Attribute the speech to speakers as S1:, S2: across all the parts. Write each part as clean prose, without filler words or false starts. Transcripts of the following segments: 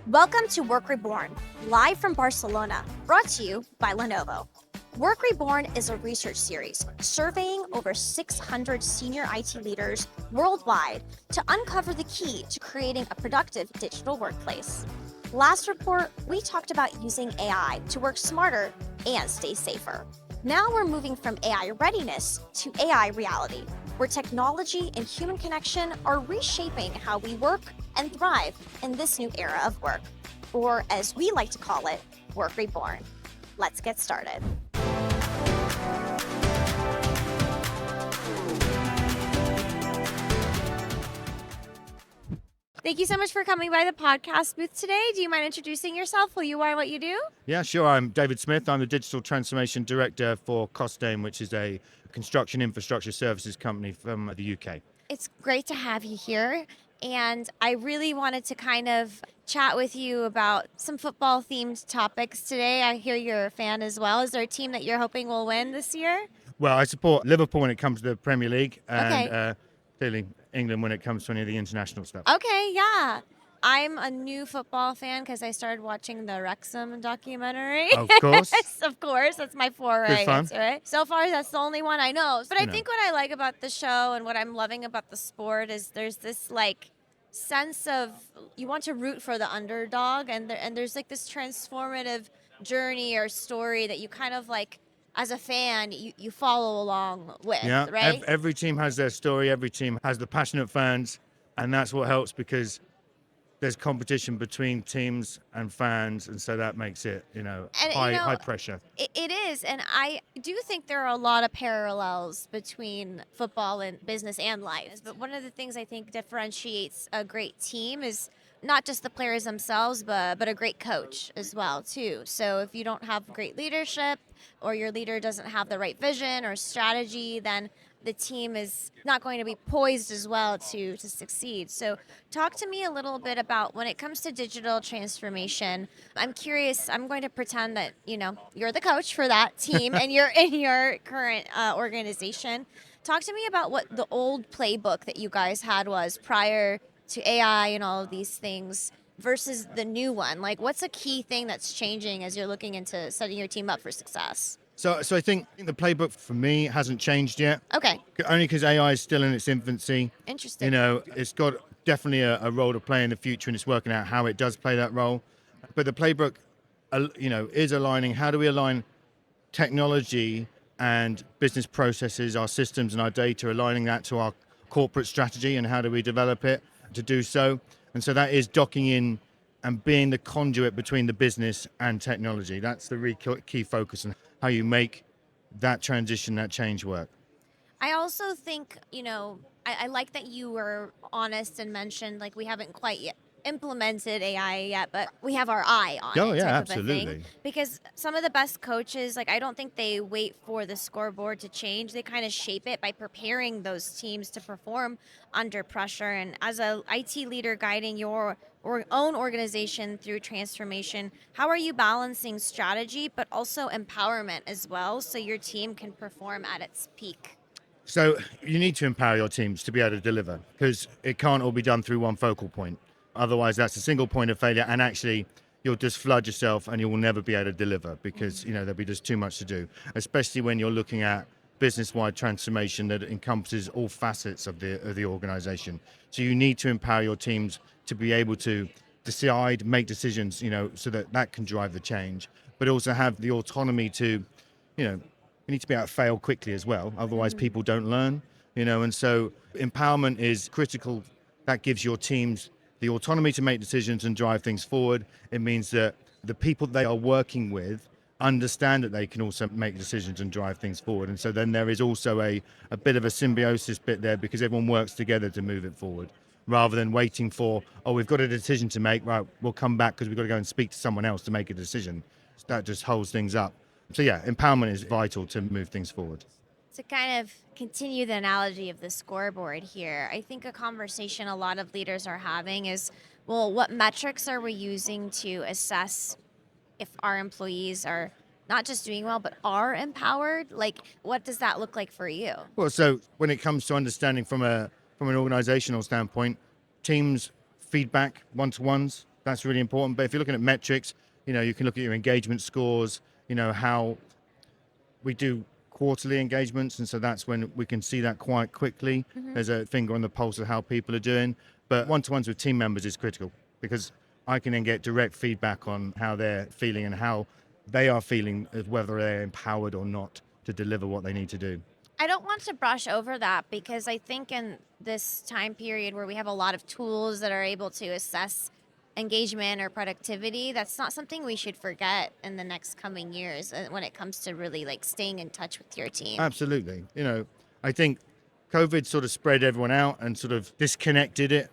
S1: Welcome to Work Reborn, live from Barcelona, brought to you by Lenovo. Work Reborn is a research series surveying over 600 senior IT leaders worldwide to uncover the key to creating a productive digital workplace. Last report, we talked about using AI to work smarter and stay safer. Now we're moving from AI readiness to AI reality, where technology and human connection are reshaping how we work and thrive in this new era of work, or as we like to call it, Work Reborn. Let's get started. Thank you so much for coming by the podcast booth today. Do you mind introducing yourself, who you are, what you do?
S2: Yeah, sure. I'm David Smith. I'm the Digital Transformation Director for Costain, which is a construction infrastructure services company from the UK.
S1: It's great to have you here. And I really wanted to kind of chat with you about some football themed topics today. I hear you're a fan as well. Is there a team that you're hoping will win this year?
S2: Well, I support Liverpool when it comes to the Premier League and
S1: Okay.
S2: clearly England when it comes to any of the international stuff.
S1: Okay, yeah. I'm a new football fan because I started watching the Wrexham documentary.
S2: Of course.
S1: Yes, of course. That's my foray
S2: Good fun.
S1: into it. So far, that's the only one I know. But I
S2: know.
S1: think what I like about the show and what I'm loving about the sport is there's this like sense of you want to root for the underdog, and there's like this transformative journey or story that you kind of like as a fan you follow along with,
S2: Yeah,
S1: right?
S2: every team has their story. Every team has the passionate fans, and that's what helps because there's competition between teams and fans, and so that makes it, high pressure.
S1: It is, and I do think there are a lot of parallels between football and business and life. But one of the things I think differentiates a great team is not just the players themselves, but a great coach as well, too. So if you don't have great leadership or your leader doesn't have the right vision or strategy, then the team is not going to be poised as well to succeed. So talk to me a little bit about when it comes to digital transformation. I'm curious, I'm going to pretend that, you're the coach for that team and you're in your current organization. Talk to me about what the old playbook that you guys had was prior to AI and all of these things versus the new one. Like, what's a key thing that's changing as you're looking into setting your team up for success?
S2: So I think the playbook for me hasn't changed yet.
S1: Okay.
S2: Only because AI is still in its infancy.
S1: Interesting.
S2: It's got definitely a role to play in the future, and it's working out how it does play that role. But the playbook, is aligning. How do we align technology and business processes, our systems and our data, aligning that to our corporate strategy, and how do we develop it to do so? And so that is docking in and being the conduit between the business and technology. That's the really key focus on how you make that transition, that change work.
S1: I also think, I like that you were honest and mentioned, like, we haven't quite yet implemented AI yet, but we have our eye on
S2: Oh,
S1: it.
S2: yeah,
S1: type of a
S2: absolutely.
S1: thing. Because some of the best coaches, like, I don't think they wait for the scoreboard to change. They kind of shape it by preparing those teams to perform under pressure. And as a IT leader guiding your own organization through transformation, how are you balancing strategy but also empowerment as well so your team can perform at its peak?
S2: So you need to empower your teams to be able to deliver, because it can't all be done through one focal point. Otherwise, that's a single point of failure, and actually you'll just flood yourself and you will never be able to deliver because there'll be just too much to do, especially when you're looking at business-wide transformation that encompasses all facets of the organization. So you need to empower your teams to be able to decide, make decisions, so that can drive the change, but also have the autonomy to, you need to be able to fail quickly as well. Otherwise, people don't learn, and so empowerment is critical. That gives your teams the autonomy to make decisions and drive things forward. It means that the people they are working with understand that they can also make decisions and drive things forward. And so then there is also a bit of a symbiosis bit there, because everyone works together to move it forward, rather than waiting for, we've got a decision to make, right, we'll come back because we've got to go and speak to someone else to make a decision. That just holds things up. So yeah, empowerment is vital to move things forward.
S1: To kind of continue the analogy of the scoreboard here, I think a conversation a lot of leaders are having is, well, what metrics are we using to assess if our employees are not just doing well, but are empowered? Like, what does that look like for you?
S2: Well, so when it comes to understanding from an organizational standpoint, teams feedback one-to-ones, That's really important. But if you're looking at metrics, you can look at your engagement scores, how we do quarterly engagements, and so that's when we can see that quite quickly.
S1: Hmm.
S2: There's a finger on the pulse of how people are doing. But one-to-ones with team members is critical because I can then get direct feedback on how they're feeling and how they are feeling, as whether they're empowered or not to deliver what they need to do.
S1: I don't want to brush over that because I think in this time period where we have a lot of tools that are able to assess engagement or productivity, that's not something we should forget in the next coming years when it comes to really like staying in touch with your team.
S2: Absolutely. I think COVID sort of spread everyone out and sort of disconnected it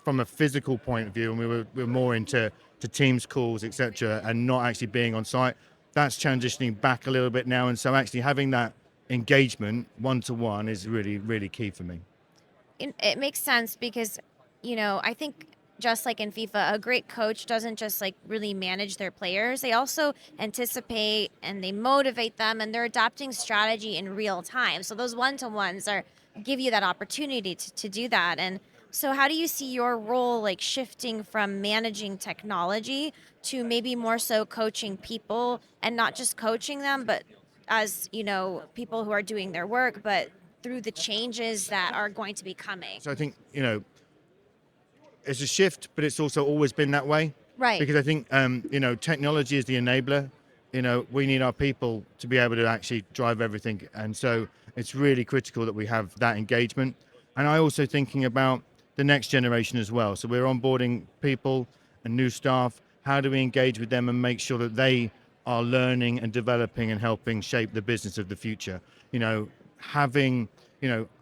S2: from a physical point of view, and we were more into Teams calls, etc., and not actually being on site. That's transitioning back a little bit now, and so actually having that engagement one-to-one is really, really key for me.
S1: It makes sense because, I think just like in FIFA, a great coach doesn't just like really manage their players. They also anticipate and they motivate them and they're adapting strategy in real time. So those one-to-ones are give you that opportunity to do that. And so how do you see your role like shifting from managing technology to maybe more so coaching people and not just coaching them, but as, people who are doing their work, but through the changes that are going to be coming.
S2: So I think, it's a shift, but it's also always been that way.
S1: Right.
S2: Because I think, technology is the enabler. We need our people to be able to actually drive everything. And so it's really critical that we have that engagement. And I also thinking about the next generation as well. So we're onboarding people and new staff. How do we engage with them and make sure that they are learning and developing and helping shape the business of the future? Having,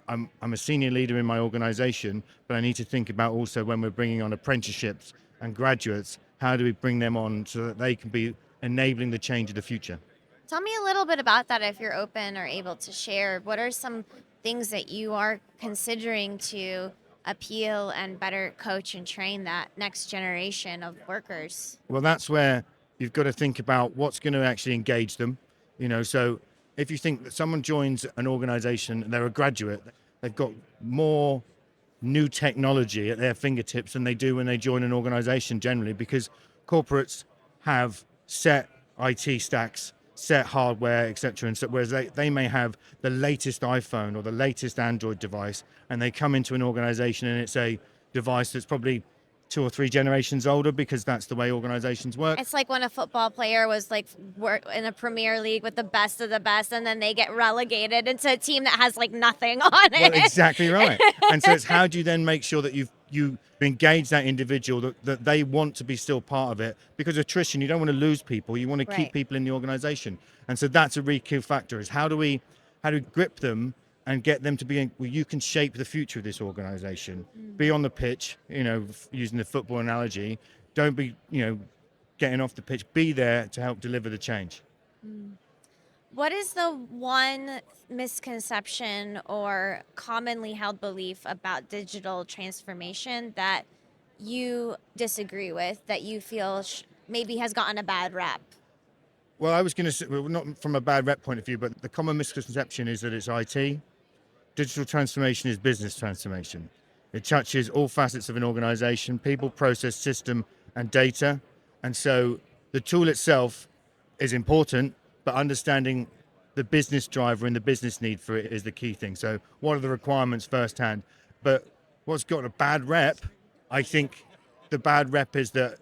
S2: I'm a senior leader in my organization, but I need to think about also when we're bringing on apprenticeships and graduates, how do we bring them on so that they can be enabling the change of the future?
S1: Tell me a little bit about that if you're open or able to share. What are some things that you are considering to appeal and better coach and train that next generation of workers?
S2: Well, that's where you've got to think about what's going to actually engage them. So if you think that someone joins an organization, they're a graduate, they've got more new technology at their fingertips than they do when they join an organization generally, because corporates have set IT stacks, set hardware, etc. And so whereas they may have the latest iPhone or the latest Android device, and they come into an organization and it's a device that's probably 2 or 3 generations older, because that's the way organizations work.
S1: It's like when a football player was like work in a Premier League with the best of the best, and then they get relegated into a team that has like nothing on it.
S2: Well, exactly right. And so it's how do you then make sure that you engage that individual, that they want to be still part of it, because attrition, you don't want to lose people, you want to keep
S1: Right.
S2: people in the organization. And so that's a really key factor, is how do we grip them and get them to be well, you can shape the future of this organization. Be on the pitch, using the football analogy. Don't be, getting off the pitch. Be there to help deliver the change.
S1: What is the one misconception or commonly held belief about digital transformation that you disagree with, that you feel maybe has gotten a bad rap?
S2: Well, I was going to say, well, not from a bad rep point of view, but the common misconception is that it's IT. Digital transformation is business transformation. It touches all facets of an organization, people, process, system, and data. And so the tool itself is important, but understanding the business driver and the business need for it is the key thing. So what are the requirements firsthand? But what's got a bad rep, I think the bad rep is that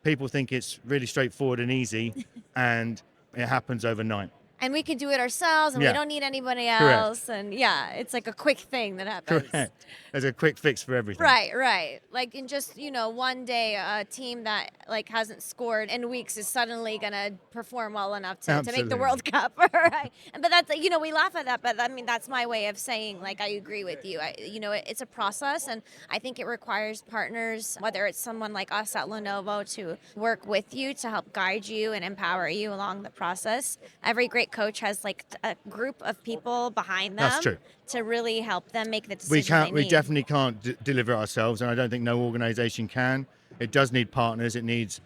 S2: people think it's really straightforward and easy, and it happens overnight.
S1: And we can do it ourselves, and
S2: Yeah.
S1: we don't need anybody
S2: Correct.
S1: else. And yeah, it's like a quick thing that happens.
S2: Correct. There's a quick fix for everything.
S1: Right. Like in just, one day, a team that like hasn't scored in weeks is suddenly gonna perform well enough to make the
S2: Absolutely.
S1: World Cup, right? But that's, we laugh at that, but I mean that's my way of saying like I agree with you. It's a process, and I think it requires partners, whether it's someone like us at Lenovo to work with you to help guide you and empower you along the process. Every great coach has like a group of people behind them.
S2: That's true.
S1: To really help them make the decision.
S2: We definitely can't deliver it ourselves, and I don't think no organization can. It does need partners. It needs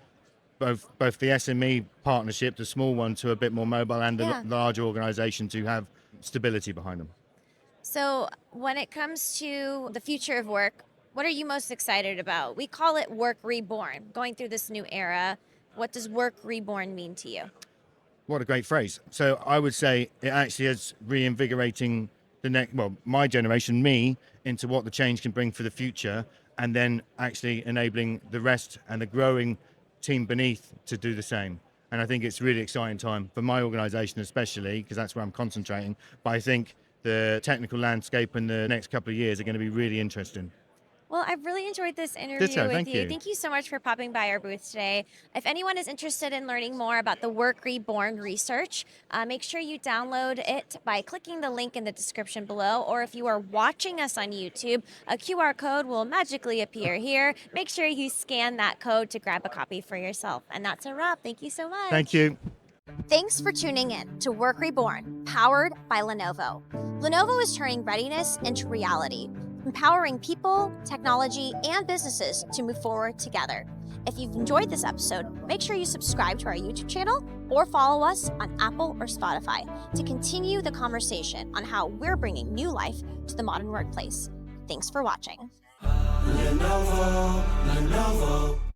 S2: both the SME partnership, the small ones who are a bit more mobile, and the
S1: Yeah.
S2: larger organizations who have stability behind them.
S1: So when it comes to the future of work, What are you most excited about? We call it Work Reborn, going through this new era. What does Work Reborn mean to you?
S2: What a great phrase. So I would say it actually is reinvigorating my generation, me, into what the change can bring for the future, and then actually enabling the rest and the growing team beneath to do the same. And I think it's a really exciting time for my organization, especially because that's where I'm concentrating. But I think the technical landscape in the next couple of years are going to be really interesting.
S1: Well, I've really enjoyed this interview
S2: Ditto,
S1: with
S2: thank
S1: you.
S2: you.
S1: Thank you so much for popping by our booth today. If anyone is interested in learning more about the Work Reborn research, make sure you download it by clicking the link in the description below. Or if you are watching us on YouTube, a QR code will magically appear here. Make sure you scan that code to grab a copy for yourself. And that's a wrap. Thank you so
S2: Thank
S1: much.
S2: you.
S1: Thanks for tuning in to Work Reborn, powered by Lenovo. Lenovo is turning readiness into reality, empowering people, technology, and businesses to move forward together. If you've enjoyed this episode, make sure you subscribe to our YouTube channel or follow us on Apple or Spotify to continue the conversation on how we're bringing new life to the modern workplace. Thanks for watching.
S3: Lenovo, Lenovo.